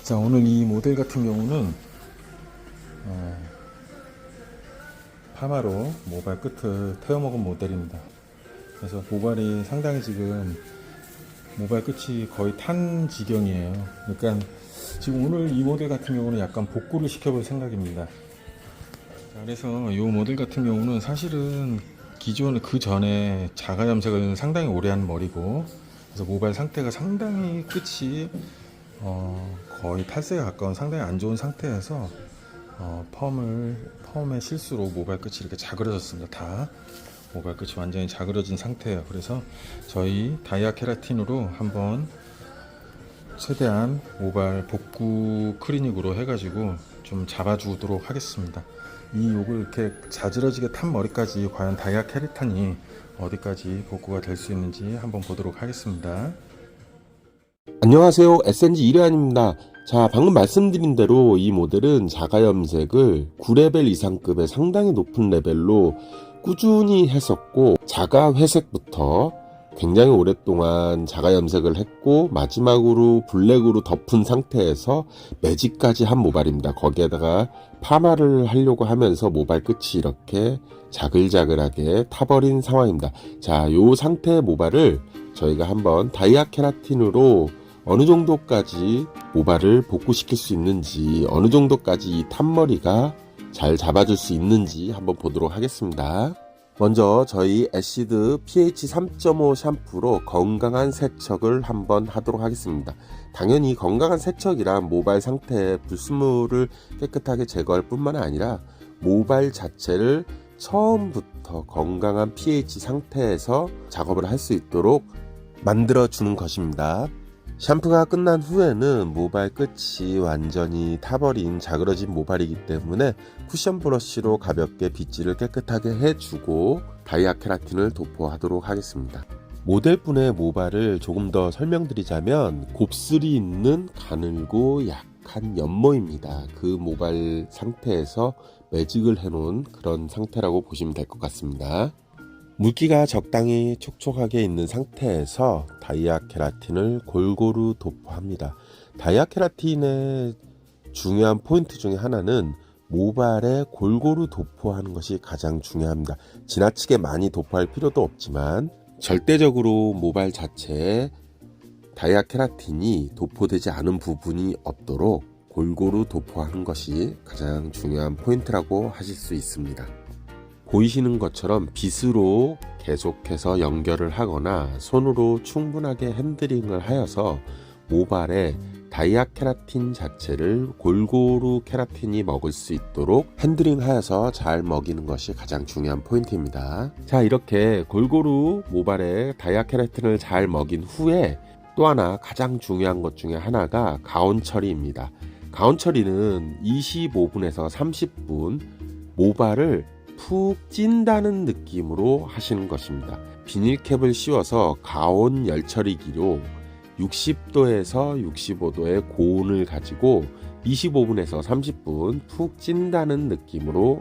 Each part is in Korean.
자, 오늘 이 모델 같은 경우는 파마로 모발 끝을 태워먹은 모델입니다. 그래서 모발이 상당히 지금 모발 끝이 거의 탄 지경이에요. 그러니까 지금 오늘 이 모델 같은 경우는 약간 복구를 시켜볼 생각입니다. 자, 그래서 이 모델 같은 경우는 사실은 기존 그 전에 자가 염색을 상당히 오래 한 머리고, 그래서 모발 상태가 상당히 끝이 거의 탈색에 가까운 상당히 안 좋은 상태에서 펌의 실수로 모발 끝이 이렇게 자그러졌습니다. 다 모발 끝이 완전히 자그러진 상태예요. 그래서 저희 다이아 케라틴으로 한번 최대한 모발 복구 클리닉으로 해가지고 좀 잡아주도록 하겠습니다. 이 요걸 이렇게 자지러지게 탄 머리까지 과연 다이아 케라틴이 어디까지 복구가 될 수 있는지 한번 보도록 하겠습니다. 안녕하세요, SNG 이래환입니다. 자, 방금 말씀드린 대로 이 모델은 자가염색을 9레벨 이상급의 상당히 높은 레벨로 꾸준히 했었고, 자가 회색부터 굉장히 오랫동안 자가염색을 했고, 마지막으로 블랙으로 덮은 상태에서 매직까지 한 모발입니다. 거기에다가 파마를 하려고 하면서 모발 끝이 이렇게 자글자글하게 타버린 상황입니다. 자, 요 상태의 모발을 저희가 한번 다이아 케라틴으로 어느 정도까지 모발을 복구시킬 수 있는지, 어느 정도까지 이 탄머리가 잘 잡아줄 수 있는지 한번 보도록 하겠습니다. 먼저 저희 애시드 pH 3.5 샴푸로 건강한 세척을 한번 하도록 하겠습니다. 당연히 건강한 세척이란 모발 상태의 불순물을 깨끗하게 제거할 뿐만 아니라 모발 자체를 처음부터 건강한 pH 상태에서 작업을 할 수 있도록 만들어주는 것입니다. 샴푸가 끝난 후에는 모발 끝이 완전히 타버린 자그러진 모발이기 때문에 쿠션 브러쉬로 가볍게 빗질을 깨끗하게 해주고 다이아 케라틴을 도포하도록 하겠습니다. 모델분의 모발을 조금 더 설명드리자면 곱슬이 있는 가늘고 약한 연모입니다. 그 모발 상태에서 매직을 해놓은 그런 상태라고 보시면 될 것 같습니다. 물기가 적당히 촉촉하게 있는 상태에서 다이아 케라틴을 골고루 도포합니다. 다이아 케라틴의 중요한 포인트 중에 하나는 모발에 골고루 도포하는 것이 가장 중요합니다. 지나치게 많이 도포할 필요도 없지만 절대적으로 모발 자체에 다이아 케라틴이 도포되지 않은 부분이 없도록 골고루 도포하는 것이 가장 중요한 포인트라고 하실 수 있습니다. 보이시는 것처럼 빗으로 계속해서 연결을 하거나 손으로 충분하게 핸들링을 하여서 모발에 다이아 케라틴 자체를 골고루 케라틴이 먹을 수 있도록 핸들링 하여서 잘 먹이는 것이 가장 중요한 포인트입니다. 자, 이렇게 골고루 모발에 다이아 케라틴을 잘 먹인 후에 또 하나 가장 중요한 것 중에 하나가 가온 처리입니다. 가온 처리는 25분에서 30분 모발을 푹 찐다는 느낌으로 하시는 것입니다. 비닐캡을 씌워서 가온 열처리기로 60도에서 65도의 고온을 가지고 25분에서 30분 푹 찐다는 느낌으로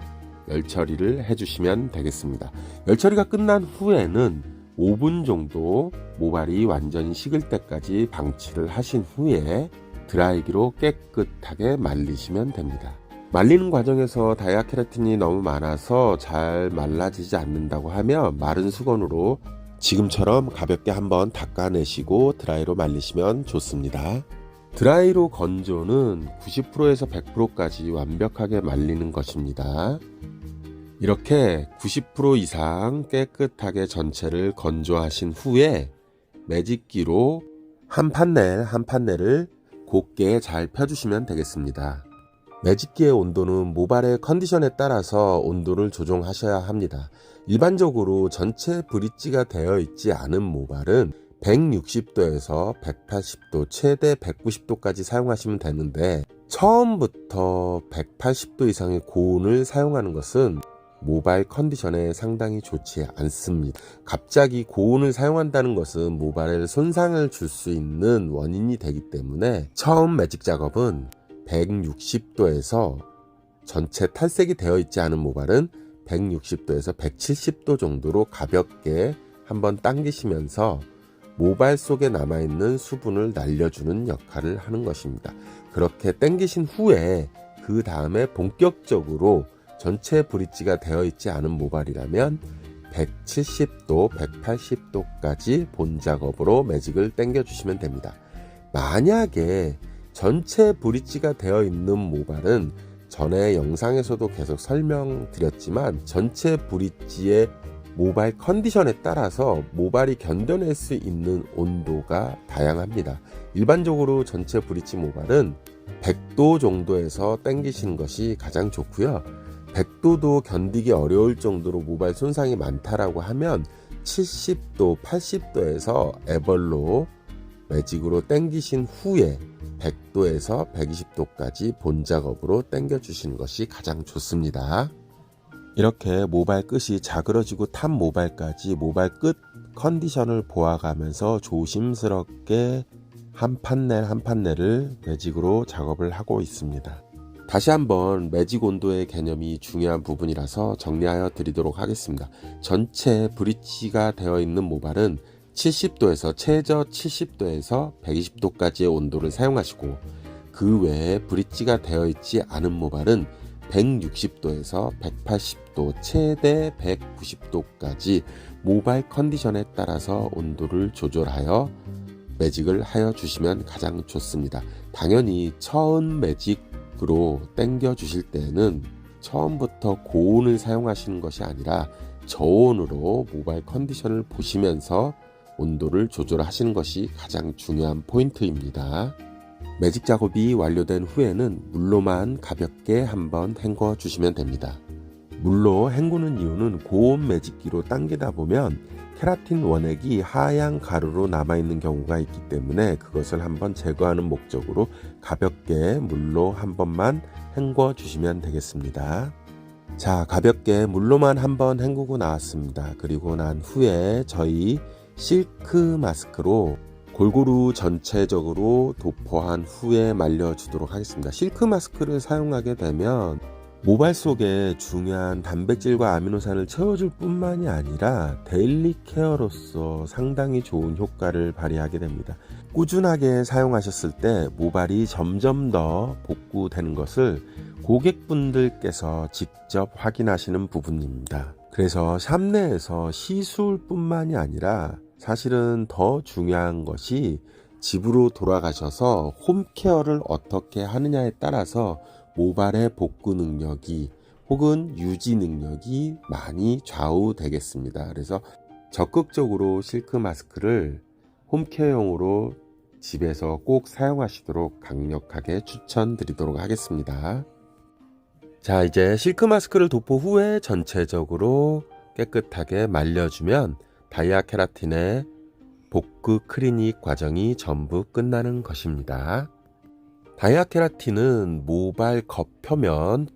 열처리를 해주시면 되겠습니다. 열처리가 끝난 후에는 5분 정도 모발이 완전히 식을 때까지 방치를 하신 후에 드라이기로 깨끗하게 말리시면 됩니다. 말리는 과정에서 다이아 케라틴이 너무 많아서 잘 말라지지 않는다고 하면 마른 수건으로 지금처럼 가볍게 한번 닦아내시고 드라이로 말리시면 좋습니다. 드라이로 건조는 90%에서 100%까지 완벽하게 말리는 것입니다. 이렇게 90% 이상 깨끗하게 전체를 건조하신 후에 매직기로 한 판넬 한 판넬을 곱게 잘 펴주시면 되겠습니다. 매직기의 온도는 모발의 컨디션에 따라서 온도를 조정하셔야 합니다. 일반적으로 전체 브릿지가 되어 있지 않은 모발은 160도에서 180도, 최대 190도까지 사용하시면 되는데, 처음부터 180도 이상의 고온을 사용하는 것은 모발 컨디션에 상당히 좋지 않습니다. 갑자기 고온을 사용한다는 것은 모발에 손상을 줄 수 있는 원인이 되기 때문에 처음 매직 작업은 160도에서 전체 탈색이 되어 있지 않은 모발은 160도에서 170도 정도로 가볍게 한번 당기시면서 모발 속에 남아있는 수분을 날려주는 역할을 하는 것입니다. 그렇게 당기신 후에 그 다음에 본격적으로 전체 브릿지가 되어 있지 않은 모발이라면 170도, 180도까지 본 작업으로 매직을 당겨 주시면 됩니다. 만약에 전체 브릿지가 되어 있는 모발은 전에 영상에서도 계속 설명드렸지만 전체 브릿지의 모발 컨디션에 따라서 모발이 견뎌낼 수 있는 온도가 다양합니다. 일반적으로 전체 브릿지 모발은 100도 정도에서 당기시는 것이 가장 좋고요. 100도도 견디기 어려울 정도로 모발 손상이 많다라고 하면 70도, 80도에서 애벌로 매직으로 당기신 후에 100도에서 120도까지 본 작업으로 당겨 주시는 것이 가장 좋습니다. 이렇게 모발 끝이 자그러지고 탄 모발까지 모발 끝 컨디션을 보아가면서 조심스럽게 한 판넬 한 판넬을 매직으로 작업을 하고 있습니다. 다시 한번 매직 온도의 개념이 중요한 부분이라서 정리하여 드리도록 하겠습니다. 전체 브릿지가 되어 있는 모발은 70도에서 최저 70도에서 120도까지의 온도를 사용하시고 그 외에 브릿지가 되어 있지 않은 모발은 160도에서 180도, 최대 190도까지 모발 컨디션에 따라서 온도를 조절하여 매직을 하여 주시면 가장 좋습니다. 당연히 처음 매직으로 당겨 주실 때는 처음부터 고온을 사용하시는 것이 아니라 저온으로 모발 컨디션을 보시면서 온도를 조절하시는 것이 가장 중요한 포인트입니다. 매직 작업이 완료된 후에는 물로만 가볍게 한번 헹궈 주시면 됩니다. 물로 헹구는 이유는 고온 매직기로 당기다 보면 케라틴 원액이 하얀 가루로 남아있는 경우가 있기 때문에 그것을 한번 제거하는 목적으로 가볍게 물로 한 번만 헹궈 주시면 되겠습니다. 자, 가볍게 물로만 한번 헹구고 나왔습니다. 그리고 난 후에 저희 실크 마스크로 골고루 전체적으로 도포한 후에 말려주도록 하겠습니다. 실크 마스크를 사용하게 되면 모발 속에 중요한 단백질과 아미노산을 채워줄 뿐만이 아니라 데일리 케어로서 상당히 좋은 효과를 발휘하게 됩니다. 꾸준하게 사용하셨을 때 모발이 점점 더 복구되는 것을 고객분들께서 직접 확인하시는 부분입니다. 그래서 샵 내에서 시술뿐만이 아니라 사실은 더 중요한 것이 집으로 돌아가셔서 홈케어를 어떻게 하느냐에 따라서 모발의 복구 능력이 혹은 유지 능력이 많이 좌우되겠습니다. 그래서 적극적으로 실크 마스크를 홈케어용으로 집에서 꼭 사용하시도록 강력하게 추천드리도록 하겠습니다. 자, 이제 실크 마스크를 도포 후에 전체적으로 깨끗하게 말려주면 다이아 케라틴의 복구 클리닉 과정이 전부 끝나는 것입니다. 다이아 케라틴은 모발 겉표면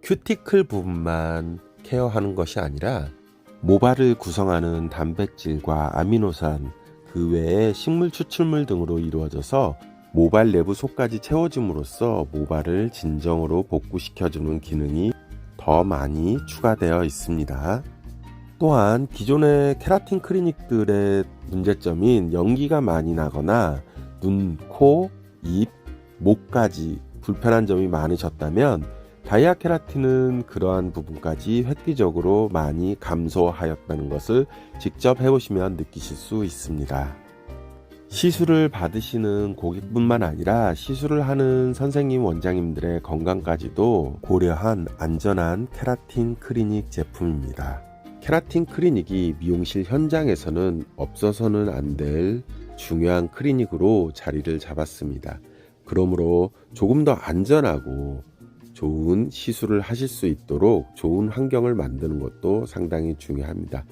큐티클 부분만 케어하는 것이 아니라 모발을 구성하는 단백질과 아미노산, 그 외에 식물 추출물 등으로 이루어져서 모발 내부 속까지 채워줌으로써 모발을 진정으로 복구시켜주는 기능이 더 많이 추가되어 있습니다. 또한 기존의 케라틴 클리닉들의 문제점인 연기가 많이 나거나 눈, 코, 입, 목까지 불편한 점이 많으셨다면 다이아 케라틴은 그러한 부분까지 획기적으로 많이 감소하였다는 것을 직접 해보시면 느끼실 수 있습니다. 시술을 받으시는 고객뿐만 아니라 시술을 하는 선생님, 원장님들의 건강까지도 고려한 안전한 케라틴 클리닉 제품입니다. 케라틴 클리닉이 미용실 현장에서는 없어서는 안 될 중요한 클리닉으로 자리를 잡았습니다. 그러므로 조금 더 안전하고 좋은 시술을 하실 수 있도록 좋은 환경을 만드는 것도 상당히 중요합니다.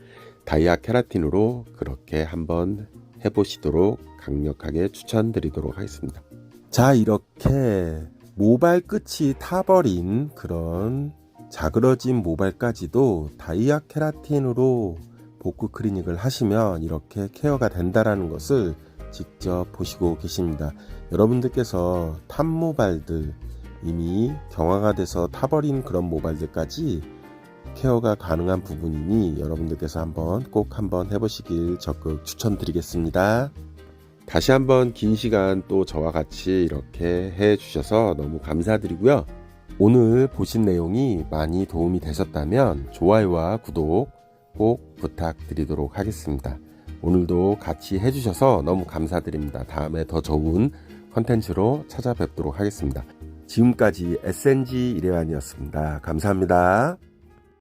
다이아 케라틴으로 그렇게 한번 해보시도록 강력하게 추천드리도록 하겠습니다. 자, 이렇게 모발 끝이 타버린 그런 자그러진 모발까지도 다이아 케라틴으로 복구 클리닉을 하시면 이렇게 케어가 된다라는 것을 직접 보시고 계십니다. 여러분들께서 탄 모발들, 이미 경화가 돼서 타버린 그런 모발들까지 케어가 가능한 부분이니 여러분들께서 한번 해보시길 적극 추천드리겠습니다. 다시 한번 긴 시간 또 저와 같이 이렇게 해주셔서 너무 감사드리고요. 오늘 보신 내용이 많이 도움이 되셨다면 좋아요와 구독 꼭 부탁드리도록 하겠습니다. 오늘도 같이 해주셔서 너무 감사드립니다. 다음에 더 좋은 컨텐츠로 찾아뵙도록 하겠습니다. 지금까지 SNG 일회환이었습니다. 감사합니다.